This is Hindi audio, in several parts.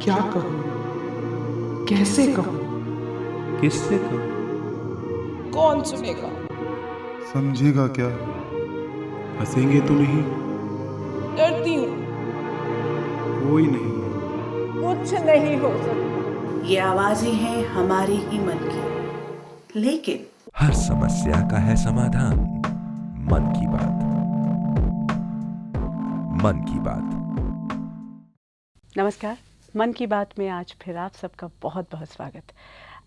क्या कहूँ, कैसे कहूँ, किससे कहूँ? कौन सुनेगा? समझेगा क्या? हंसेंगे तो नहीं? डरती हूँ, कोई नहीं। कुछ नहीं हो सकता। ये आवाजें हैं हमारी ही मन की, लेकिन हर समस्या का है समाधान। मन की बात। मन की बात। नमस्कार। मन की बात में आज फिर आप सबका बहुत बहुत स्वागत।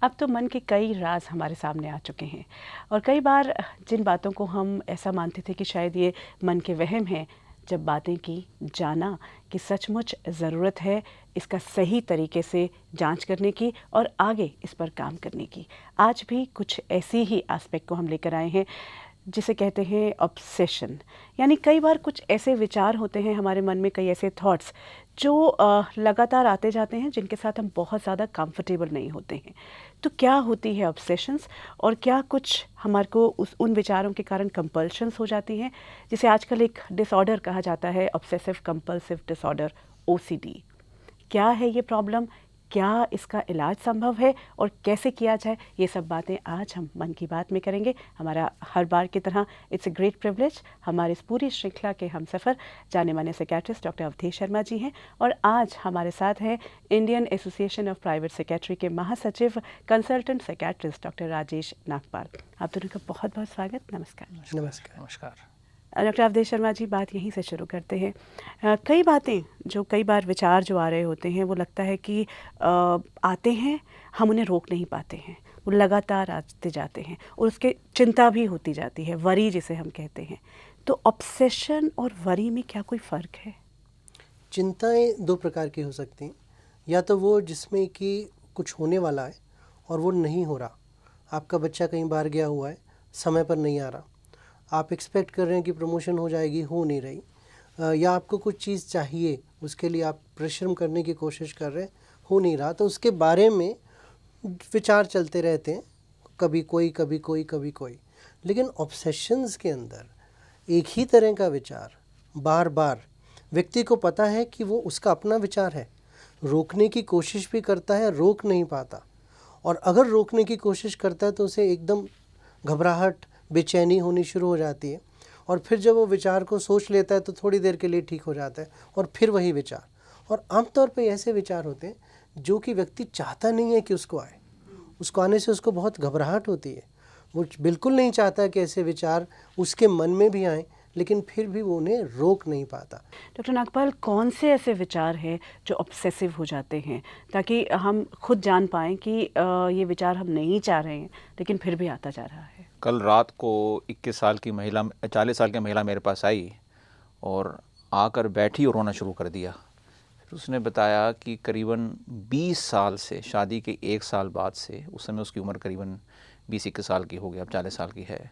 अब तो मन के कई राज हमारे सामने आ चुके हैं और कई बार जिन बातों को हम ऐसा मानते थे कि शायद ये मन के वहम हैं, जब बातें की जाना कि सचमुच ज़रूरत है इसका सही तरीके से जांच करने की और आगे इस पर काम करने की। आज भी कुछ ऐसी ही एस्पेक्ट को हम लेकर आए हैं जिसे कहते हैं ऑब्सेशन। यानी कई बार कुछ ऐसे विचार होते हैं हमारे मन में, कई ऐसे थॉट्स जो लगातार आते जाते हैं जिनके साथ हम बहुत ज़्यादा कंफर्टेबल नहीं होते हैं। तो क्या होती है ऑब्सेशंस और क्या कुछ हमारे को उन विचारों के कारण कंपल्शंस हो जाती हैं, जिसे आजकल एक डिसऑर्डर कहा जाता है, ऑब्सेसिव कंपल्सिव डिसऑर्डर, OCD। क्या है ये प्रॉब्लम, क्या इसका इलाज संभव है और कैसे किया जाए, ये सब बातें आज हम मन की बात में करेंगे। हमारा हर बार की तरह इट्स ए ग्रेट प्रिविलेज, हमारे इस पूरी श्रृंखला के हम सफ़र जाने माने साइकियाट्रिस्ट डॉक्टर अवधेश शर्मा जी हैं और आज हमारे साथ हैं Indian association of private psychiatry के महासचिव consultant psychiatrist doctor Rajesh Nagpal. आप दोनों का बहुत बहुत स्वागत। नमस्कार। नमस्कार। डॉक्टर अवधेश शर्मा जी, बात यहीं से शुरू करते हैं। कई बातें जो कई बार विचार जो आ रहे होते हैं वो लगता है कि आते हैं, हम उन्हें रोक नहीं पाते हैं, वो लगातार आते जाते हैं और उसके चिंता भी होती जाती है, वरी जिसे हम कहते हैं। तो ऑब्सेशन और वरी में क्या कोई फ़र्क है? चिंताएं दो प्रकार की हो सकती हैं। या तो वो जिसमें कि कुछ होने वाला है और वो नहीं हो रहा, आपका बच्चा कहीं बाहर गया हुआ है, समय पर नहीं आ रहा, आप एक्सपेक्ट कर रहे हैं कि प्रमोशन हो जाएगी, हो नहीं रही, या आपको कुछ चीज़ चाहिए, उसके लिए आप परिश्रम करने की कोशिश कर रहे हैं, हो नहीं रहा, तो उसके बारे में विचार चलते रहते हैं, कभी कोई कभी कोई कभी कोई। लेकिन ऑब्सेशंस के अंदर एक ही तरह का विचार बार बार, व्यक्ति को पता है कि वो उसका अपना विचार है, रोकने की कोशिश भी करता है, रोक नहीं पाता, और अगर रोकने की कोशिश करता है तो उसे एकदम घबराहट, बेचैनी होनी शुरू हो जाती है, और फिर जब वो विचार को सोच लेता है तो थोड़ी देर के लिए ठीक हो जाता है और फिर वही विचार। और आमतौर पे ऐसे विचार होते हैं जो कि व्यक्ति चाहता नहीं है कि उसको आए, उसको आने से उसको बहुत घबराहट होती है, वो बिल्कुल नहीं चाहता कि ऐसे विचार उसके मन में भी आएँ, लेकिन फिर भी वो उन्हें रोक नहीं पाता। डॉक्टर नागपाल, कौन से ऐसे विचार हैं जो ऑब्सेसिव हो जाते हैं, ताकि हम खुद जान पाएँ कि ये विचार हम नहीं चाह रहे हैं लेकिन फिर भी आता जा रहा है? कल रात को 21 साल की महिला, 40 साल की महिला मेरे पास आई और आकर बैठी और रोना शुरू कर दिया। फिर उसने बताया कि करीबन 20 साल से, शादी के 1 साल बाद से, उस समय उसकी उम्र करीबन 20-21 साल की हो गई, अब 40 साल की है,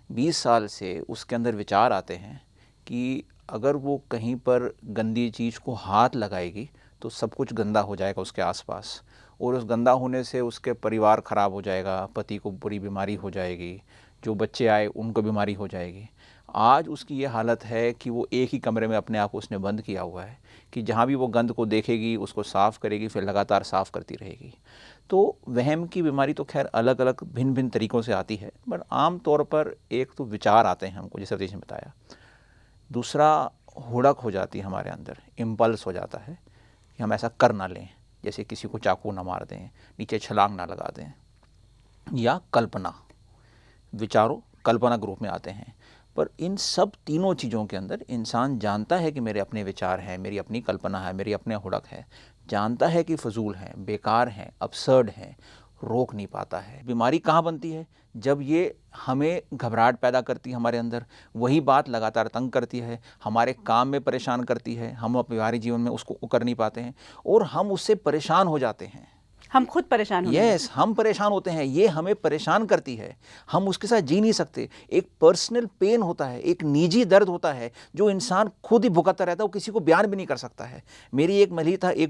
20 साल से उसके अंदर विचार आते हैं कि अगर वो कहीं पर गंदी चीज़ को हाथ लगाएगी तो सब कुछ गंदा हो जाएगा उसके आसपास, और उस गंदा होने से उसके परिवार ख़राब हो जाएगा, पति को बुरी बीमारी हो जाएगी, जो बच्चे आए उनको बीमारी हो जाएगी। आज उसकी ये हालत है कि वो एक ही कमरे में अपने आप को उसने बंद किया हुआ है कि जहाँ भी वो गंद को देखेगी उसको साफ़ करेगी, फिर लगातार साफ़ करती रहेगी। तो वहम की बीमारी तो खैर अलग अलग भिन्न भिन्न तरीक़ों से आती है, बट आम तौर पर एक तो विचार आते हैं हमको, जैसे अवधेश ने बताया। दूसरा, हुड़क हो जाती है हमारे अंदर, इम्पल्स हो जाता है कि हम ऐसा कर ना लें, जैसे किसी को चाकू ना मार दें, नीचे छलांग ना लगा दें, या कल्पना। विचारों कल्पना ग्रुप में आते हैं। पर इन सब तीनों चीज़ों के अंदर इंसान जानता है कि मेरे अपने विचार हैं, मेरी अपनी कल्पना है, मेरी अपने हुड़क है, जानता है कि फजूल हैं, बेकार हैं, absurd हैं, रोक नहीं पाता है। बीमारी कहाँ बनती है? जब ये हमें घबराहट पैदा करती है हमारे अंदर, वही बात लगातार तंग करती है, हमारे काम में परेशान करती है, हम अपने व्यवहारिक जीवन में उसको कर नहीं पाते हैं और हम उससे परेशान हो जाते हैं। हम खुद परेशान होने यस, हम परेशान होते हैं, ये हमें परेशान करती है, हम उसके साथ जी नहीं सकते। एक पर्सनल पेन होता है, एक निजी दर्द होता है जो इंसान खुद ही भुगतता रहता है, वो किसी को बयान भी नहीं कर सकता है। मेरी एक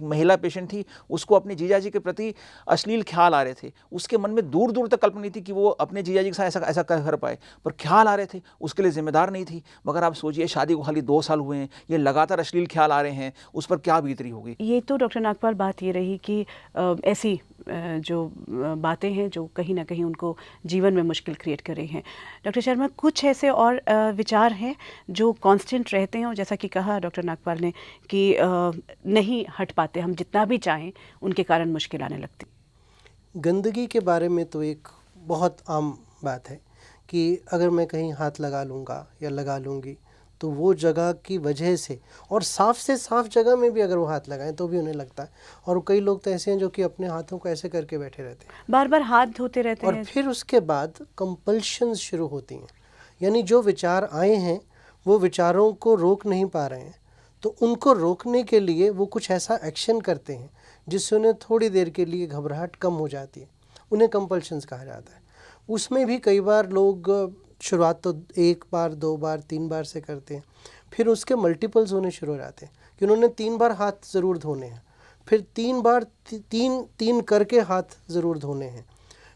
महिला पेशेंट थी, उसको अपने जीजा जी के प्रति अश्लील ख्याल आ रहे थे, उसके मन में दूर दूर तक कल्पना नहीं थी कि वो अपने जीजा जी के साथ ऐसा कर पाए, पर ख्याल आ रहे थे, उसके लिए जिम्मेदार नहीं थी। मगर आप सोचिए, शादी को खाली 2 साल हुए हैं, ये लगातार अश्लील ख्याल आ रहे हैं, उस पर क्या बीत रही होगी। ये तो डॉक्टर नागपाल बात ये रही कि ऐसी जो बातें हैं जो कहीं ना कहीं उनको जीवन में मुश्किल क्रिएट कर रही हैं। डॉक्टर शर्मा, कुछ ऐसे और विचार हैं जो कांस्टेंट रहते हैं, और जैसा कि कहा डॉक्टर नागपाल ने कि नहीं हट पाते, हम जितना भी चाहें उनके कारण मुश्किल आने लगती। गंदगी के बारे में तो एक बहुत आम बात है कि अगर मैं कहीं हाथ लगा लूँगा या लगा लूँगी तो वो जगह की वजह से, और साफ़ से साफ़ जगह में भी अगर वो हाथ लगाएं तो भी उन्हें लगता है। और कई लोग तो ऐसे हैं जो कि अपने हाथों को ऐसे करके बैठे रहते हैं, बार बार हाथ धोते रहते हैं, और फिर उसके बाद कंपल्शंस शुरू होती हैं। यानी जो विचार आए हैं वो विचारों को रोक नहीं पा रहे हैं, तो उनको रोकने के लिए वो कुछ ऐसा एक्शन करते हैं जिससे उन्हें थोड़ी देर के लिए घबराहट कम हो जाती है। उन्हें कंपल्शंस कहा जाता है। उसमें भी कई बार लोग शुरुआत तो 1 बार, 2 बार, 3 बार से करते हैं, फिर उसके मल्टीपल्स होने शुरू हो जाते हैं कि उन्होंने 3 बार हाथ ज़रूर धोने हैं, फिर 3 बार 3 करके हाथ ज़रूर धोने हैं,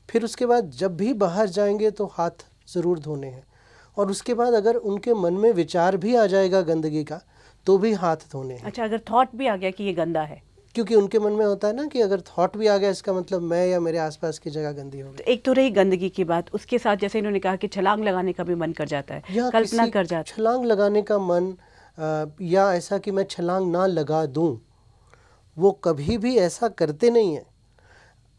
फिर उसके बाद जब भी बाहर जाएंगे तो हाथ ज़रूर धोने हैं, और उसके बाद अगर उनके मन में विचार भी आ जाएगा गंदगी का तो भी हाथ धोने हैं। अच्छा, अगर थॉट भी आ गया कि ये गंदा है, क्योंकि उनके मन में होता है ना कि अगर थॉट भी आ गया इसका मतलब मैं या मेरे आसपास की जगह गंदी हो गई। एक तो रही गंदगी की बात, उसके साथ जैसे इन्होंने कहा कि छलांग लगाने का भी मन कर जाता है, या कल्पना किसी कर जाता है। छलांग लगाने का मन, या ऐसा कि मैं छलांग ना लगा दूं, वो कभी भी ऐसा करते नहीं हैं।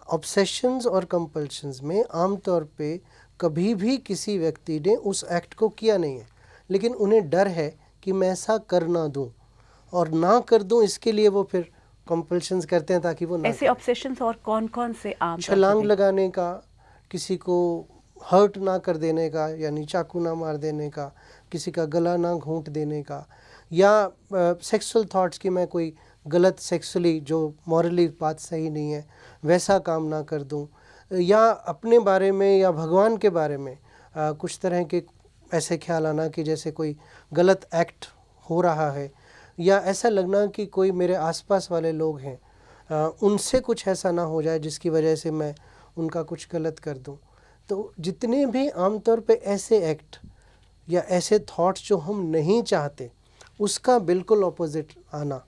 ऑब्सेशंस और कंपल्शंस में आमतौर पे कभी भी किसी व्यक्ति ने उस एक्ट को किया नहीं है, लेकिन उन्हें डर है कि मैं ऐसा कर ना दूं, और ना कर दूं इसके लिए वो फिर कंपल्शंस करते हैं ताकि वो ना ऐसे ऑब्सेशंस और कौन कौन से आम तौर छलांग पे? लगाने का, किसी को हर्ट ना कर देने का, यानी चाकू ना मार देने का, किसी का गला ना घोंट देने का, या सेक्सुअल थॉट्स कि मैं कोई गलत सेक्सुअली जो मॉरली बात सही नहीं है वैसा काम ना कर दूं, या अपने बारे में या भगवान के बारे में कुछ तरह के ऐसे ख्याल आना कि जैसे कोई गलत एक्ट हो रहा है, या ऐसा लगना कि कोई मेरे आसपास वाले लोग हैं उनसे कुछ ऐसा ना हो जाए जिसकी वजह से मैं उनका कुछ गलत कर दूं। तो जितने भी आमतौर पे ऐसे एक्ट या ऐसे थॉट्स जो हम नहीं चाहते, उसका बिल्कुल ऑपोजिट आना,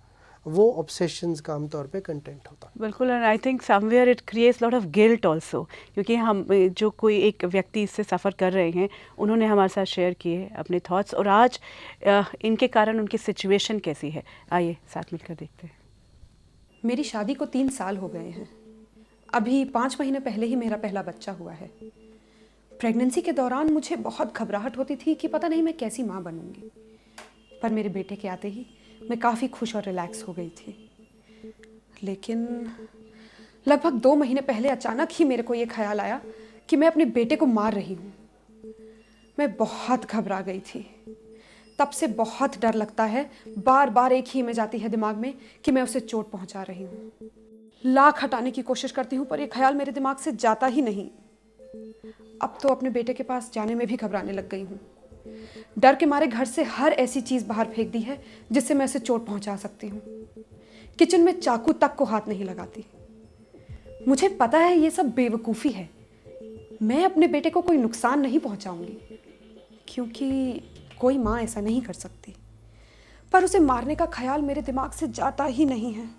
वो ऑब्सेशंस का आमतौर पे कंटेंट होता है। बिल्कुल, and I think somewhere it creates lot of guilt also, क्योंकि हम जो कोई एक व्यक्ति इससे सफ़र कर रहे हैं, उन्होंने हमारे साथ शेयर किए अपने थॉट्स, और आज इनके कारण उनकी सिचुएशन कैसी है। आइए साथ मिलकर देखते हैं। मेरी शादी को 3 साल हो गए हैं। अभी 5 महीने पहले ही मेरा पहला बच्चा हुआ है। प्रेगनेंसी के दौरान मुझे बहुत घबराहट होती थी कि पता नहीं मैं कैसी माँ बनूंगी, पर मेरे बेटे के आते ही मैं काफ़ी खुश और रिलैक्स हो गई थी। लेकिन लगभग 2 महीने पहले अचानक ही मेरे को ये ख्याल आया कि मैं अपने बेटे को मार रही हूँ। मैं बहुत घबरा गई थी। तब से बहुत डर लगता है, बार बार एक ही में जाती है दिमाग में कि मैं उसे चोट पहुँचा रही हूँ। लाख हटाने की कोशिश करती हूँ पर यह ख्याल मेरे दिमाग से जाता ही नहीं। अब तो अपने बेटे के पास जाने में भी घबराने लग गई हूँ। डर के मारे घर से हर ऐसी चीज़ बाहर फेंक दी है जिससे मैं उसे चोट पहुँचा सकती हूँ। किचन में चाकू तक को हाथ नहीं लगाती। मुझे पता है ये सब बेवकूफ़ी है। मैं अपने बेटे को कोई नुकसान नहीं पहुँचाऊँगी, क्योंकि कोई माँ ऐसा नहीं कर सकती, पर उसे मारने का ख्याल मेरे दिमाग से जाता ही नहीं है।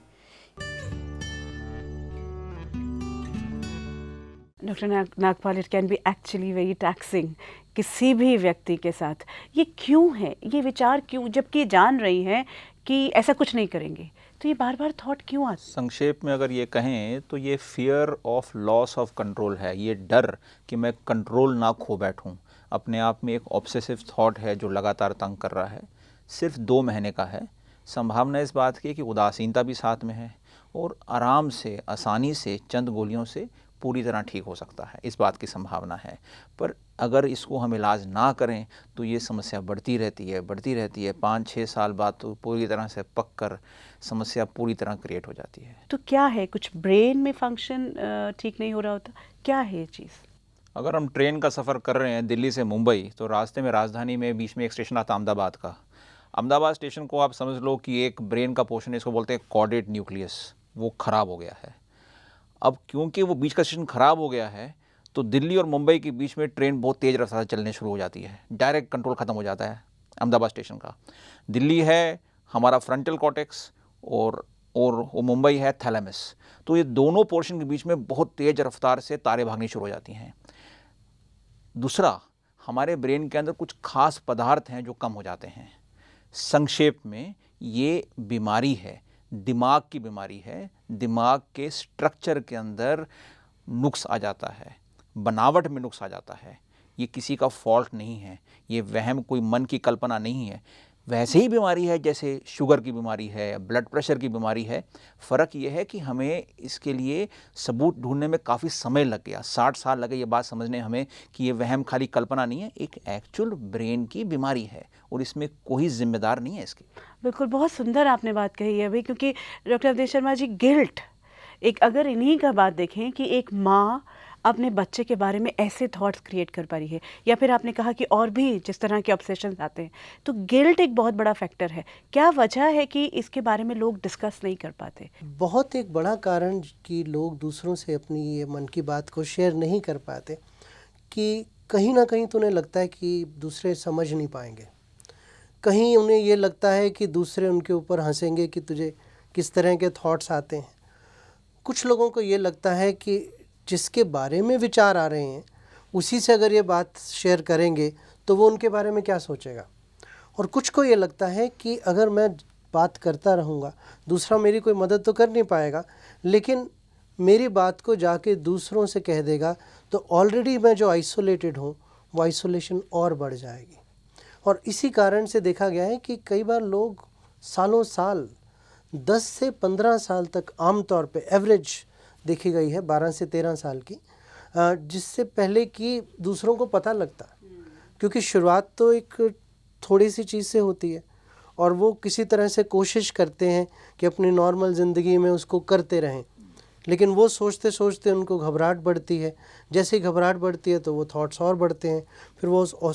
Doctor Nagpal, it can be actually very taxing किसी भी व्यक्ति के साथ। ये क्यों है, ये विचार क्यों, जबकि जान रही हैं कि ऐसा कुछ नहीं करेंगे, तो ये बार बार थॉट क्यों आता? संक्षेप में अगर ये कहें तो ये fear of loss of control है। ये डर कि मैं कंट्रोल ना खो बैठूं, अपने आप में एक ऑब्सेसिव थॉट है जो लगातार तंग कर रहा है। सिर्फ 2 महीने का है। संभावना इस बात की कि उदासीनता भी साथ में है, और आराम से, आसानी से, चंद गोलियों से पूरी तरह ठीक हो सकता है, इस बात की संभावना है। पर अगर इसको हम इलाज ना करें तो ये समस्या बढ़ती रहती है 5-6 साल बाद तो पूरी तरह से पक कर समस्या पूरी तरह क्रिएट हो जाती है। तो क्या है, कुछ ब्रेन में फंक्शन ठीक नहीं हो रहा होता, क्या है ये चीज़? अगर हम ट्रेन का सफ़र कर रहे हैं दिल्ली से मुंबई, तो रास्ते में राजधानी में बीच में एक स्टेशन आता है अहमदाबाद का। अहमदाबाद स्टेशन को आप समझ लो कि एक ब्रेन का पोर्शन है, इसको बोलते हैं कॉर्डेट न्यूक्लियस, वो ख़राब हो गया है। अब क्योंकि वो बीच का स्टेशन ख़राब हो गया है तो दिल्ली और मुंबई के बीच में ट्रेन बहुत तेज़ रफ्तार से चलने शुरू हो जाती है, डायरेक्ट कंट्रोल ख़त्म हो जाता है अहमदाबाद स्टेशन का। दिल्ली है हमारा फ्रंटल कॉर्टेक्स और वो मुंबई है थैलेमस। तो ये दोनों पोर्शन के बीच में बहुत तेज़ रफ्तार से तारें भागनी शुरू हो जाती हैं। दूसरा, हमारे ब्रेन के अंदर कुछ खास पदार्थ हैं जो कम हो जाते हैं। संक्षेप में ये बीमारी है, दिमाग की बीमारी है। दिमाग के स्ट्रक्चर के अंदर नुक्स आ जाता है, बनावट में नुक्स आ जाता है। ये किसी का फॉल्ट नहीं है, ये वहम कोई मन की कल्पना नहीं है। वैसे ही बीमारी है जैसे शुगर की बीमारी है, ब्लड प्रेशर की बीमारी है। फ़र्क ये है कि हमें इसके लिए सबूत ढूंढने में काफ़ी समय लग गया, 60 साल लगे ये बात समझने हमें कि ये वहम खाली कल्पना नहीं है, एक एक्चुअल ब्रेन की बीमारी है और इसमें कोई जिम्मेदार नहीं है इसकी। बिल्कुल, बहुत सुंदर आपने बात कही है अभी, क्योंकि डॉक्टर अवधेश शर्मा जी, गिल्ट अगर इन्हीं का बात देखें कि एक माँ अपने बच्चे के बारे में ऐसे थॉट्स क्रिएट कर पा रही है, या फिर आपने कहा कि और भी जिस तरह के ऑब्सेशंस आते हैं, तो गिल्ट एक बहुत बड़ा फैक्टर है। क्या वजह है कि इसके बारे में लोग डिस्कस नहीं कर पाते? बहुत एक बड़ा कारण कि लोग दूसरों से अपनी ये मन की बात को शेयर नहीं कर पाते कि कहीं ना कहीं तो उन्हें लगता है कि दूसरे समझ नहीं पाएंगे, कहीं उन्हें ये लगता है कि दूसरे उनके ऊपर हंसेंगे कि तुझे किस तरह के थॉट्स आते हैं। कुछ लोगों को ये लगता है कि जिसके बारे में विचार आ रहे हैं उसी से अगर ये बात शेयर करेंगे तो वो उनके बारे में क्या सोचेगा। और कुछ को ये लगता है कि अगर मैं बात करता रहूँगा दूसरा मेरी कोई मदद तो कर नहीं पाएगा, लेकिन मेरी बात को जाके दूसरों से कह देगा तो ऑलरेडी मैं जो आइसोलेटेड हूँ वो आइसोलेशन और बढ़ जाएगी। और इसी कारण से देखा गया है कि कई बार लोग सालों साल 10 से 15 साल तक आमतौर पे एवरेज देखी गई है 12 से 13 साल की, जिससे पहले कि दूसरों को पता लगता, क्योंकि शुरुआत तो एक थोड़ी सी चीज़ से होती है और वो किसी तरह से कोशिश करते हैं कि अपनी नॉर्मल ज़िंदगी में उसको करते रहें, लेकिन वो सोचते सोचते उनको घबराहट बढ़ती है। जैसे ही घबराहट बढ़ती है तो वो थॉट्स और बढ़ते हैं, फिर वो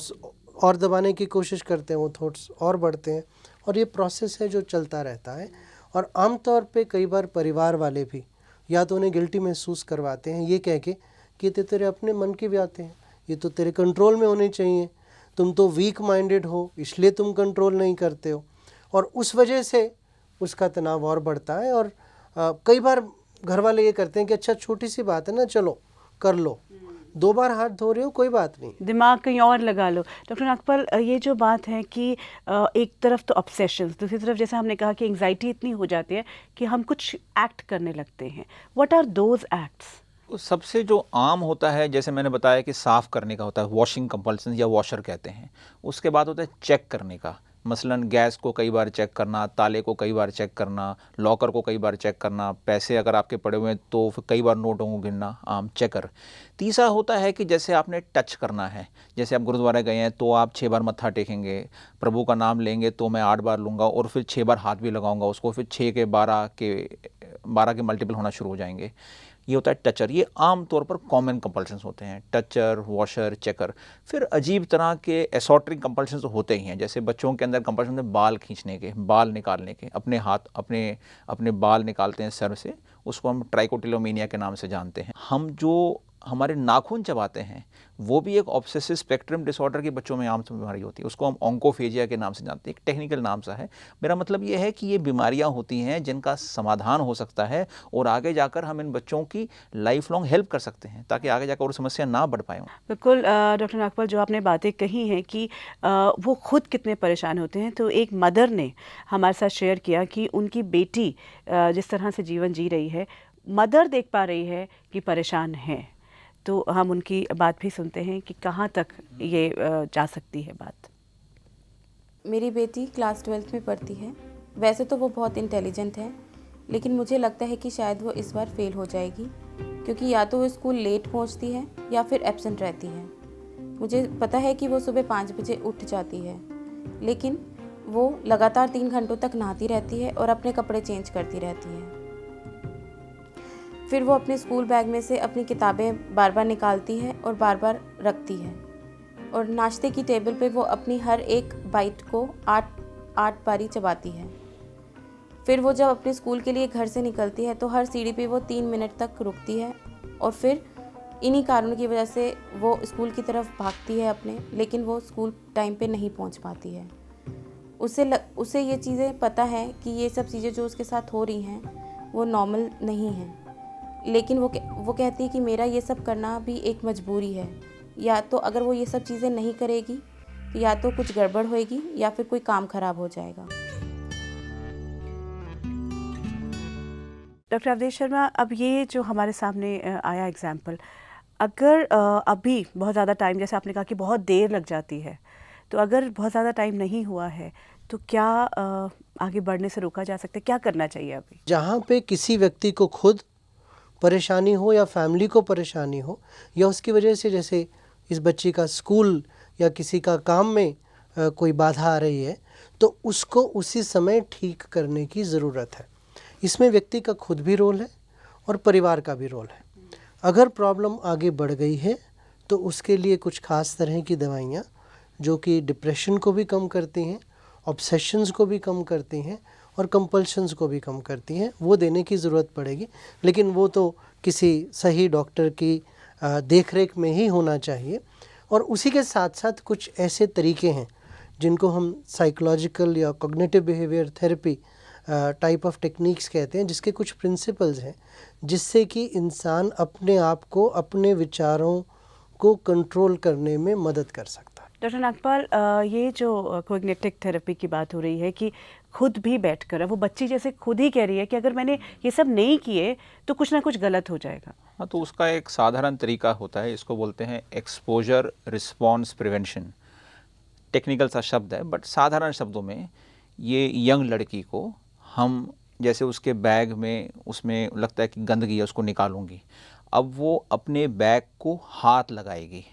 और दबाने की कोशिश करते हैं, वो थॉट्स और बढ़ते हैं, और ये प्रोसेस है जो चलता रहता है। और आमतौर पे कई बार परिवार वाले भी या तो उन्हें गिल्टी महसूस करवाते हैं ये कह के कि ये तेरे अपने मन की बातें हैं, ये तो तेरे कंट्रोल में होनी चाहिए, तुम तो वीक माइंडेड हो इसलिए तुम कंट्रोल नहीं करते हो, और उस वजह से उसका तनाव और बढ़ता है। और कई बार घर वाले ये करते हैं कि अच्छा छोटी सी बात है ना, चलो कर लो, 2 बार हाथ धो रहे हो कोई बात नहीं, दिमाग कहीं और लगा लो। डॉक्टर नागपाल, ये जो बात है कि एक तरफ तो ऑब्सेशंस, दूसरी तरफ जैसे हमने कहा कि एंग्जाइटी इतनी हो जाती है कि हम कुछ एक्ट करने लगते हैं। What are those acts? सबसे जो आम होता है, जैसे मैंने बताया कि साफ़ करने का होता है, वॉशिंग कंपल्सन या वॉशर कहते हैं। उसके बाद होता है चेक करने का, मसलन गैस को कई बार चेक करना, ताले को कई बार चेक करना, लॉकर को कई बार चेक करना, पैसे अगर आपके पड़े हुए हैं तो फिर कई बार नोटों को गिनना, आम चेकर। तीसरा होता है कि जैसे आपने टच करना है, जैसे आप गुरुद्वारा गए हैं तो आप 6 बार मत्था टेकेंगे, प्रभु का नाम लेंगे तो मैं 8 बार लूँगा और फिर 6 बार हाथ भी लगाऊंगा उसको, फिर 6 के 12 के मल्टीपल होना शुरू हो जाएंगे। ये होता है टचर। ये आम तौर पर कॉमन कंपल्शंस होते हैं, टचर, वॉशर, चेकर। फिर अजीब तरह के एसोट्रिक कंपल्शंस होते ही हैं, जैसे बच्चों के अंदर कंपल्शन है बाल खींचने के, बाल निकालने के, अपने हाथ अपने बाल निकालते हैं सर से, उसको हम ट्राइकोटिलोमेनिया के नाम से जानते हैं। हम जो हमारे नाखून चबाते हैं वो भी एक ऑब्सेसिव स्पेक्ट्रम डिसऑर्डर के बच्चों में आम बीमारी होती है, उसको हम ऑन्कोफेजिया के नाम से जानते हैं, एक टेक्निकल नाम सा है। मेरा मतलब ये है कि ये बीमारियां होती हैं जिनका समाधान हो सकता है और आगे जाकर हम इन बच्चों की लाइफ लॉन्ग हेल्प कर सकते हैं ताकि आगे जाकर वो समस्या ना बढ़ पाए। बिल्कुल डॉक्टर नागपाल, जो आपने बातें कही हैं कि वो खुद कितने परेशान होते हैं, तो एक मदर ने हमारे साथ शेयर किया कि उनकी बेटी जिस तरह से जीवन जी रही है, मदर देख पा रही है कि परेशान है, तो हम उनकी बात भी सुनते हैं कि कहाँ तक ये जा सकती है बात। मेरी बेटी क्लास 12th में पढ़ती है। वैसे तो वो बहुत इंटेलिजेंट है, लेकिन मुझे लगता है कि शायद वो इस बार फेल हो जाएगी। क्योंकि या तो वो स्कूल लेट पहुंचती है या फिर एब्सेंट रहती है। मुझे पता है कि वो सुबह 5 बजे उठ जाती है, लेकिन वो लगातार 3 घंटों तक नहाती रहती है और अपने कपड़े चेंज करती रहती है। फिर वो अपने स्कूल बैग में से अपनी किताबें बार बार निकालती है और बार बार रखती है, और नाश्ते की टेबल पे वो अपनी हर एक बाइट को 8 बारी चबाती है। फिर वो जब अपने स्कूल के लिए घर से निकलती है तो हर सीढ़ी पे वो 3 मिनट तक रुकती है, और फिर इन्हीं कारणों की वजह से वो स्कूल की तरफ भागती है अपने, लेकिन वो स्कूल टाइम पे नहीं पहुंच पाती है। उसे ये चीज़ें पता है कि ये सब चीज़ें जो उसके साथ हो रही हैं वो नॉर्मल नहीं हैं, लेकिन वो कहती है कि मेरा ये सब करना भी एक मजबूरी है, या तो अगर वो ये सब चीज़ें नहीं करेगी तो या तो कुछ गड़बड़ होएगी या फिर कोई काम ख़राब हो जाएगा। डॉक्टर अवधेश शर्मा, अब ये जो हमारे सामने आया एग्जाम्पल, अगर अभी बहुत ज़्यादा टाइम, जैसे आपने कहा कि बहुत देर लग जाती है, तो अगर बहुत ज़्यादा टाइम नहीं हुआ है तो क्या आगे बढ़ने से रोका जा सकता है? क्या करना चाहिए अभी? जहाँ पे किसी व्यक्ति को खुद परेशानी हो या फैमिली को परेशानी हो, या उसकी वजह से जैसे इस बच्ची का स्कूल या किसी का काम में कोई बाधा आ रही है, तो उसको उसी समय ठीक करने की ज़रूरत है। इसमें व्यक्ति का खुद भी रोल है और परिवार का भी रोल है। अगर प्रॉब्लम आगे बढ़ गई है तो उसके लिए कुछ खास तरह की दवाइयाँ जो कि डिप्रेशन को भी कम करती हैं, ऑब्सेशंस को भी कम करती हैं और कंपल्शंस को भी कम करती हैं, वो देने की ज़रूरत पड़ेगी। लेकिन वो तो किसी सही डॉक्टर की देखरेख में ही होना चाहिए। और उसी के साथ साथ कुछ ऐसे तरीके हैं जिनको हम साइकोलॉजिकल या cognitive behaviour therapy type of techniques कहते हैं, जिसके कुछ प्रिंसिपल्स हैं जिससे कि इंसान अपने आप को, अपने विचारों को कंट्रोल करने में मदद कर सकता है। डॉक्टर नागपाल, ये जो कॉग्निटिव थेरेपी की बात हो रही है कि खुद भी बैठकर, वो बच्ची जैसे खुद ही कह रही है कि अगर मैंने ये सब नहीं किए तो कुछ ना कुछ गलत हो जाएगा। हाँ, तो उसका एक साधारण तरीका होता है, इसको बोलते हैं एक्सपोजर रिस्पॉन्स प्रिवेंशन। टेक्निकल सा शब्द है, बट साधारण शब्दों में ये यंग लड़की को हम जैसे उसके बैग में उसमें लगता है कि गंदगी है, उसको निकालूंगी। अब वो अपने बैग को हाथ लगाएगी,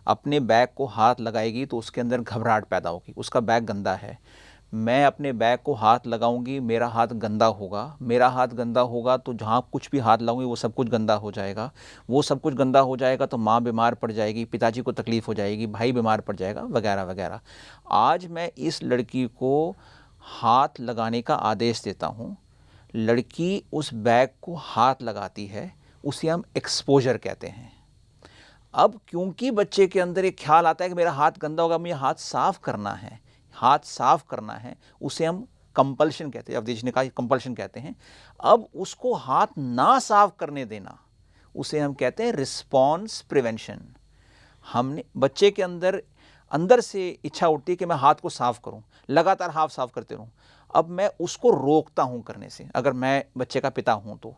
अपने बैग को हाथ लगाएगी तो उसके अंदर घबराहट पैदा होगी, उसका बैग गंदा है। मैं अपने बैग को हाथ लगाऊंगी, मेरा हाथ गंदा होगा, मेरा हाथ गंदा होगा तो जहाँ कुछ भी हाथ लगाऊंगी वो सब कुछ गंदा हो जाएगा, वो सब कुछ गंदा हो जाएगा तो माँ बीमार पड़ जाएगी, पिताजी को तकलीफ़ हो जाएगी, भाई बीमार पड़ जाएगा, वगैरह वगैरह। आज मैं इस लड़की को हाथ लगाने का आदेश देता हूँ, लड़की उस बैग को हाथ लगाती है, उसे हम एक्सपोजर कहते हैं। अब क्योंकि बच्चे के अंदर एक ख्याल आता है कि मेरा हाथ गंदा होगा, मुझे हाथ साफ़ करना है, हाथ साफ़ करना है, उसे हम कंपल्शन कहते हैं। अवधेश ने कहा कंपल्शन कहते हैं। अब उसको हाथ ना साफ़ करने देना, उसे हम कहते हैं रिस्पॉन्स प्रिवेंशन। हमने बच्चे के अंदर से इच्छा उठती है कि मैं हाथ को साफ़ करूं, लगातार हाथ साफ़ करते रहूं। अब मैं उसको रोकता हूं करने से, अगर मैं बच्चे का पिता हूं तो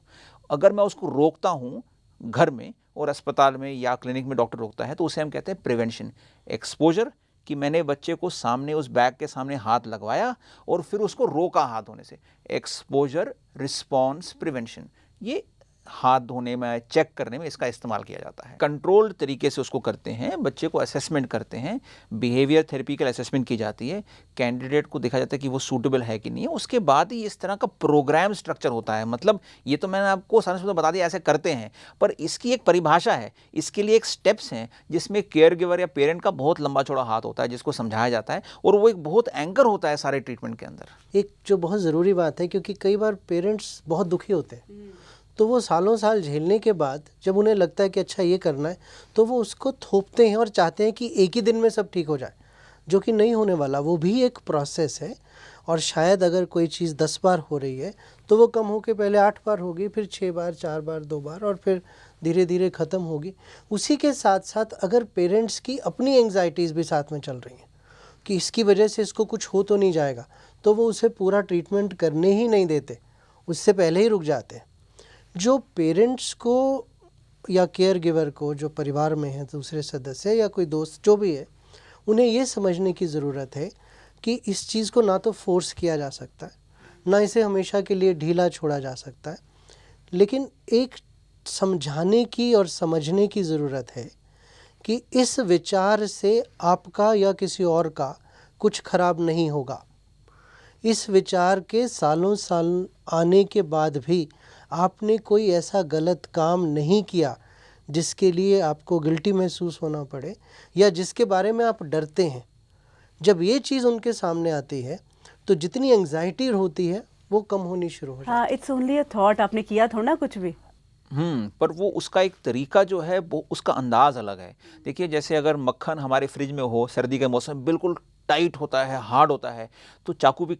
अगर मैं उसको रोकता हूं घर में और अस्पताल में या क्लिनिक में डॉक्टर रोकता है, तो उसे हम कहते हैं प्रिवेंशन। एक्सपोजर कि मैंने बच्चे को सामने उस बैग के सामने हाथ लगवाया और फिर उसको रोका हाथ धोने से, एक्सपोजर रिस्पॉन्स प्रिवेंशन। ये हाथ धोने में, चेक करने में इसका इस्तेमाल किया जाता है। कंट्रोल्ड तरीके से उसको करते हैं, बच्चे को असेसमेंट करते हैं, बिहेवियर थेरेपिकल असेसमेंट की जाती है, कैंडिडेट को देखा जाता है कि वो सूटेबल है कि नहीं है, उसके बाद ही इस तरह का प्रोग्राम स्ट्रक्चर होता है। मतलब ये तो मैंने आपको सारे शब्द बता दिया ऐसे करते हैं, पर इसकी एक परिभाषा है, इसके लिए एक स्टेप्स हैं जिसमें केयर गिवर या पेरेंट का बहुत लंबा चौड़ा हाथ होता है जिसको समझाया जाता है, और वो एक बहुत एंकर होता है सारे ट्रीटमेंट के अंदर। एक जो बहुत ज़रूरी बात है, क्योंकि कई बार पेरेंट्स बहुत दुखी होते हैं, तो वो सालों साल झेलने के बाद जब उन्हें लगता है कि अच्छा ये करना है, तो वो उसको थोपते हैं और चाहते हैं कि एक ही दिन में सब ठीक हो जाए, जो कि नहीं होने वाला। वो भी एक प्रोसेस है, और शायद अगर कोई चीज़ 10 बार हो रही है तो वो कम होकर पहले 8 बार होगी, फिर 6 बार, 4 बार, 2 बार, और फिर धीरे धीरे ख़त्म होगी। उसी के साथ साथ अगर पेरेंट्स की अपनी एंग्जाइटीज़ भी साथ में चल रही हैं कि इसकी वजह से इसको कुछ हो तो नहीं जाएगा, तो वो उसे पूरा ट्रीटमेंट करने ही नहीं देते, उससे पहले ही रुक जाते हैं। जो पेरेंट्स को या केयर गिवर को, जो परिवार में है दूसरे सदस्य या कोई दोस्त जो भी है, उन्हें ये समझने की ज़रूरत है कि इस चीज़ को ना तो फोर्स किया जा सकता है, ना इसे हमेशा के लिए ढीला छोड़ा जा सकता है, लेकिन एक समझाने की और समझने की ज़रूरत है कि इस विचार से आपका या किसी और का कुछ खराब नहीं होगा। इस विचार के सालों साल आने के बाद भी आपने कोई ऐसा गलत काम नहीं किया जिसके लिए आपको गिल्टी महसूस होना पड़े या जिसके बारे में आप डरते हैं। जब ये चीज़ उनके सामने आती है तो जितनी एंग्जाइटी होती है वो कम होनी शुरू हो जाती है। हाँ, इट्स ओनली अ थॉट, आपने किया थोड़ा ना कुछ भी। पर वो उसका एक तरीका जो है वो उसका अंदाज़ अलग है। देखिए जैसे अगर मक्खन हमारे फ्रिज में हो, सर्दी के मौसम में बिल्कुल टाइट होता है, हार्ड होता है, तो चाकू भी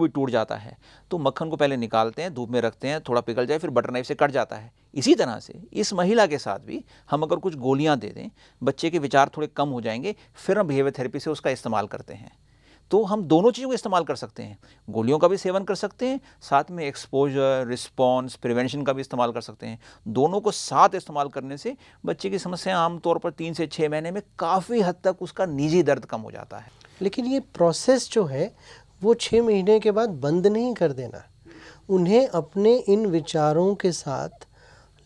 टूट जाता है। तो मक्खन को पहले निकालते हैं, धूप में रखते हैं, थोड़ा पिघल जाए, फिर बटर नाइफ से कट जाता है। इसी तरह से इस महिला के साथ भी हम अगर कुछ गोलियां दे दें, बच्चे के विचार थोड़े कम हो जाएंगे, फिर हम बिहेवियर थेरेपी से उसका इस्तेमाल करते हैं। तो हम दोनों चीज़ों को इस्तेमाल कर सकते हैं, गोलियों का भी सेवन कर सकते हैं, साथ में एक्सपोजर, रिस्पॉन्स, प्रिवेंशन का भी इस्तेमाल कर सकते हैं। दोनों को साथ इस्तेमाल करने से बच्चे की समस्या आमतौर पर 3 से 6 महीने में काफ़ी हद तक उसका निजी दर्द कम हो जाता है। लेकिन ये प्रोसेस जो है वो 6 महीने के बाद बंद नहीं कर देना। उन्हें अपने इन विचारों के साथ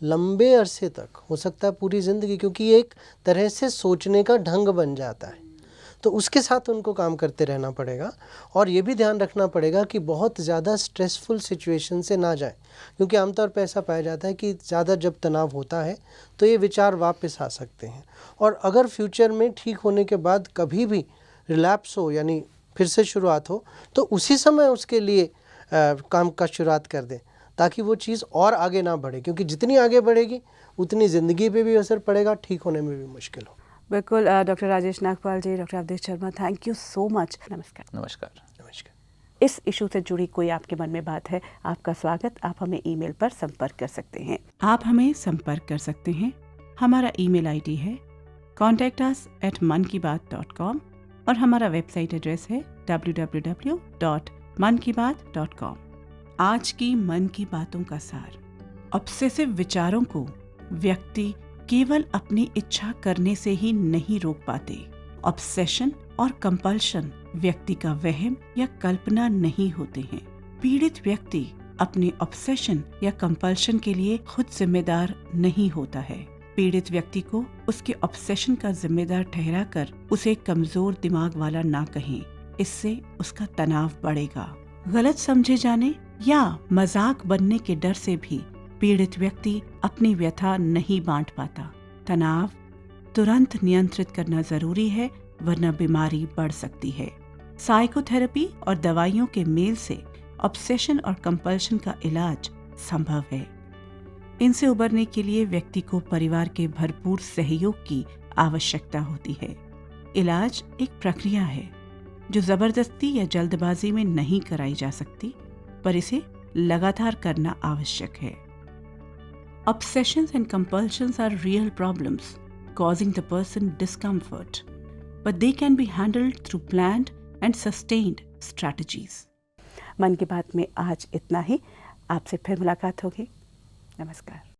लंबे अरसे तक, हो सकता है पूरी ज़िंदगी, क्योंकि ये एक तरह से सोचने का ढंग बन जाता है, तो उसके साथ उनको काम करते रहना पड़ेगा। और ये भी ध्यान रखना पड़ेगा कि बहुत ज़्यादा स्ट्रेसफुल सिचुएशन से ना जाए, क्योंकि आमतौर पर ऐसा पाया जाता है कि ज़्यादा जब तनाव होता है तो ये विचार वापस आ सकते हैं। और अगर फ्यूचर में ठीक होने के बाद कभी भी रिलैप्स हो, यानी फिर से शुरुआत हो, तो उसी समय उसके लिए काम का शुरुआत कर दें, ताकि वो चीज़ और आगे ना बढ़े, क्योंकि जितनी आगे बढ़ेगी उतनी ज़िंदगी पे भी असर पड़ेगा, ठीक होने में भी मुश्किल हो। बिल्कुल। Doctor Rajesh Nagpal ji, doctor Awadhesh Sharma, thank you so much. नमस्कार। नमस्कार। नमस्कार। इस इशू से जुड़ी कोई आपके मन में बात है, आपका स्वागत। आप हमें ईमेल पर संपर्क कर सकते हैं। आप हमें संपर्क कर सकते हैं। हमारा ईमेल आईडी है contactus@mankibaat.com और हमारा वेबसाइट एड्रेस है www.mankibaat.com। आज की मन की बातों का सार: ऑब्सेसिव विचारों को व्यक्ति केवल अपनी इच्छा करने से ही नहीं रोक पाते। ऑब्सेशन और कंपल्शन व्यक्ति का वहम या कल्पना नहीं होते हैं। पीड़ित व्यक्ति अपने ऑब्सेशन या कंपल्शन के लिए खुद जिम्मेदार नहीं होता है। पीड़ित व्यक्ति को उसके ऑब्सेशन का जिम्मेदार ठहराकर उसे कमजोर दिमाग वाला ना कहें, इससे उसका तनाव बढ़ेगा। गलत समझे जाने या मजाक बनने के डर से भी पीड़ित व्यक्ति अपनी व्यथा नहीं बांट पाता। तनाव तुरंत नियंत्रित करना जरूरी है, वरना बीमारी बढ़ सकती है। साइकोथेरेपी और दवाइयों के मेल से ऑब्सेशन और कंपल्शन का इलाज संभव है। इनसे उबरने के लिए व्यक्ति को परिवार के भरपूर सहयोग की आवश्यकता होती है। इलाज एक प्रक्रिया है जो जबरदस्ती या जल्दबाजी में नहीं कराई जा सकती, पर इसे लगातार करना आवश्यक है। Obsessions and compulsions are real problems, causing the person discomfort, but they can be handled through planned and sustained strategies. मन की बात में आज इतना ही। आपसे फिर मुलाकात होगी। नमस्कार।